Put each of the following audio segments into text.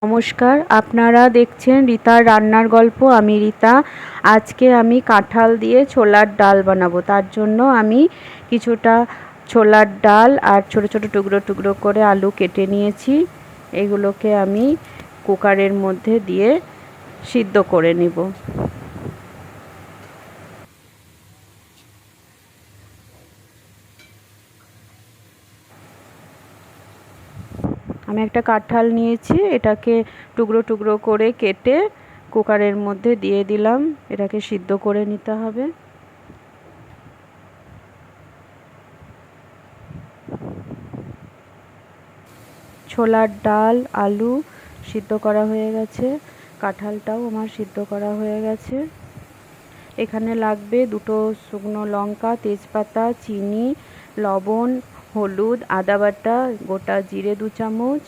নমস্কার, আপনারা দেখছেন রিতার রান্নার গল্প। আমি রিতা। আজকে আমি কাঁঠাল দিয়ে ছোলার ডাল বানাবো। তার জন্য আমি কিছুটা ছোলার ডাল আর ছোট ছোট টুকরো টুকরো করে আলু কেটে নিয়েছি। এগুলোকে আমি কুকারের মধ্যে দিয়ে সিদ্ধ করে নেব। আমি একটা কাঁঠাল নিয়েছি, এটাকে টুকরো টুকরো করে কেটে কুকারের মধ্যে দিয়ে দিলাম। এটাকে সিদ্ধ করে নিতে হবে। ছোলার ডাল আলু সিদ্ধ করা হয়ে গেছে, কাঁঠালটাও আমার সিদ্ধ করা হয়ে গেছে। এখানে লাগবে 2 শুকনো লঙ্কা, তেজপাতা, চিনি, লবণ, হলুদ, আদা বাটা, গোটা জিরে 2 চামচ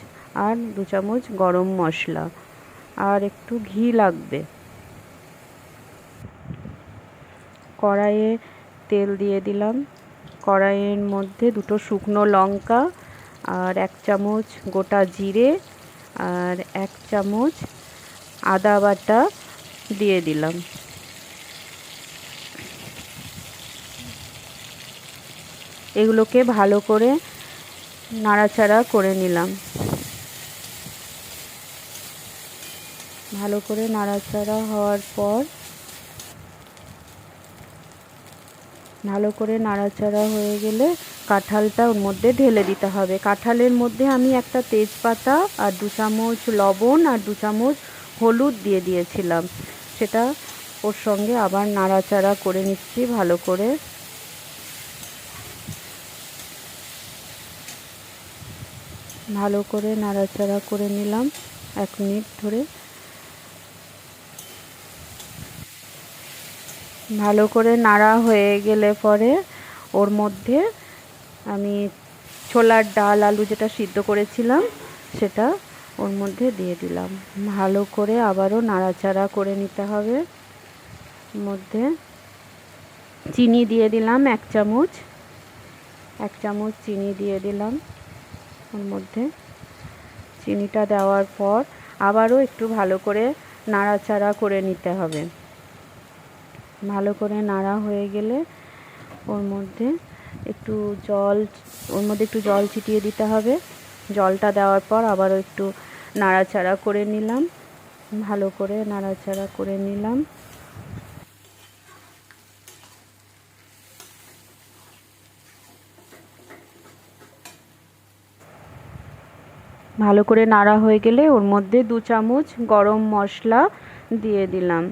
আর 2 চামচ গরম মশলা আর একটু ঘি লাগবে। কড়াইয়ে তেল দিয়ে দিলাম। কড়াইয়ের মধ্যে 2 শুকনো লঙ্কা আর 1 চামচ গোটা জিরে আর 1 চামচ আদা বাটা দিয়ে দিলাম। এগুলোকে ভালো করে নাড়াচাড়া করে নিলাম। ভালো করে নাড়াচাড়া হওয়ার পর ভালো করে নাড়াচাড়া হয়ে গেলে কাঁঠালটা ওর মধ্যে ঢেলে দিতে হবে। কাঁঠালের মধ্যে আমি একটা তেজপাতা আর 2 চামচ লবণ আর 2 চামচ হলুদ দিয়ে দিয়েছিলাম। সেটা ওর সঙ্গে আবার নাড়াচাড়া করে নিচ্ছি ভালো করে। ভালো করে নাড়াচাড়া করে নিলাম 1 মিনিট ধরে। ভালো করে নাড়া হয়ে গেলে পরে ওর মধ্যে আমি ছোলার ডাল আলু যেটা সিদ্ধ করেছিলাম সেটা ওর মধ্যে দিয়ে দিলাম। ভালো করে আবারও নাড়াচাড়া করে নিতে হবে। মধ্যে চিনি দিয়ে দিলাম 1 চামচ। 1 চামচ চিনি দিয়ে দিলাম ওর মধ্যে। চিনিটা দেওয়ার পর আবারও একটু ভালো করে নাড়াচাড়া করে নিতে হবে। ভালো করে নাড়া হয়ে গেলে ওর মধ্যে একটু জল ছিটিয়ে দিতে হবে। জলটা দেওয়ার পর আবারও একটু নাড়াচাড়া করে নিলাম। ভালো করে নাড়াচাড়া করে নিলাম। ভালো করে নাড়া হয়ে গেলে ওর মধ্যে 2 চামচ গরম মশলা দিয়ে দিলাম।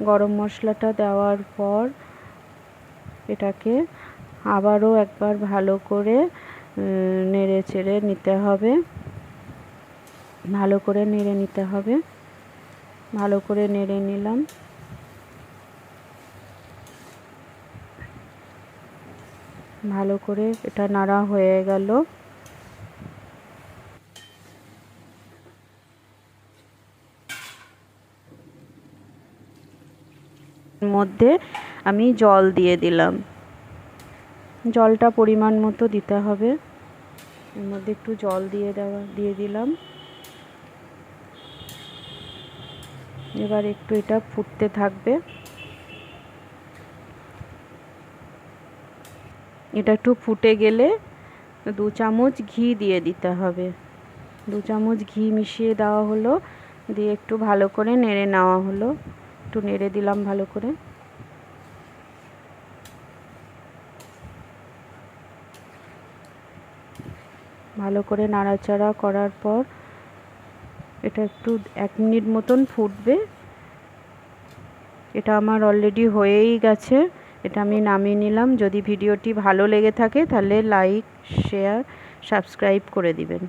গরম মশলাটা দেওয়ার পর এটাকে আবারও একবার ভালো করে নেড়ে চেড়ে নিতে হবে। ভালো করে নেড়ে নিতে হবে। ভালো করে নেড়ে নিলাম। ভালো করে এটা নাড়া হয়ে গেল। মধ্যে আমি জল দিয়ে দিলাম। জলটা পরিমাণ মতো দিতে হবে। এর মধ্যে একটু জল দিয়ে দিলাম। এবার একটু এটা ফুটতে থাকবে। এটা একটু ফুটে গেলে 2 চামচ ঘি দিয়ে দিতে হবে। 2 চামচ ঘি মিশিয়ে দেওয়া হলো, দিয়ে একটু ভালো করে নেড়ে নেওয়া হলো। একটু নেড়ে দিলাম ভালো করে। ভালো করে নাড়াচাড়া করার পর এটা একটু 1 মিনিট মতন ফুটবে। এটা আমার অলরেডি হয়েই গেছে। এটা আমি নামিয়ে নিলাম। যদি ভিডিওটি ভালো লেগে থাকে তাহলে লাইক শেয়ার সাবস্ক্রাইব করে দিবেন।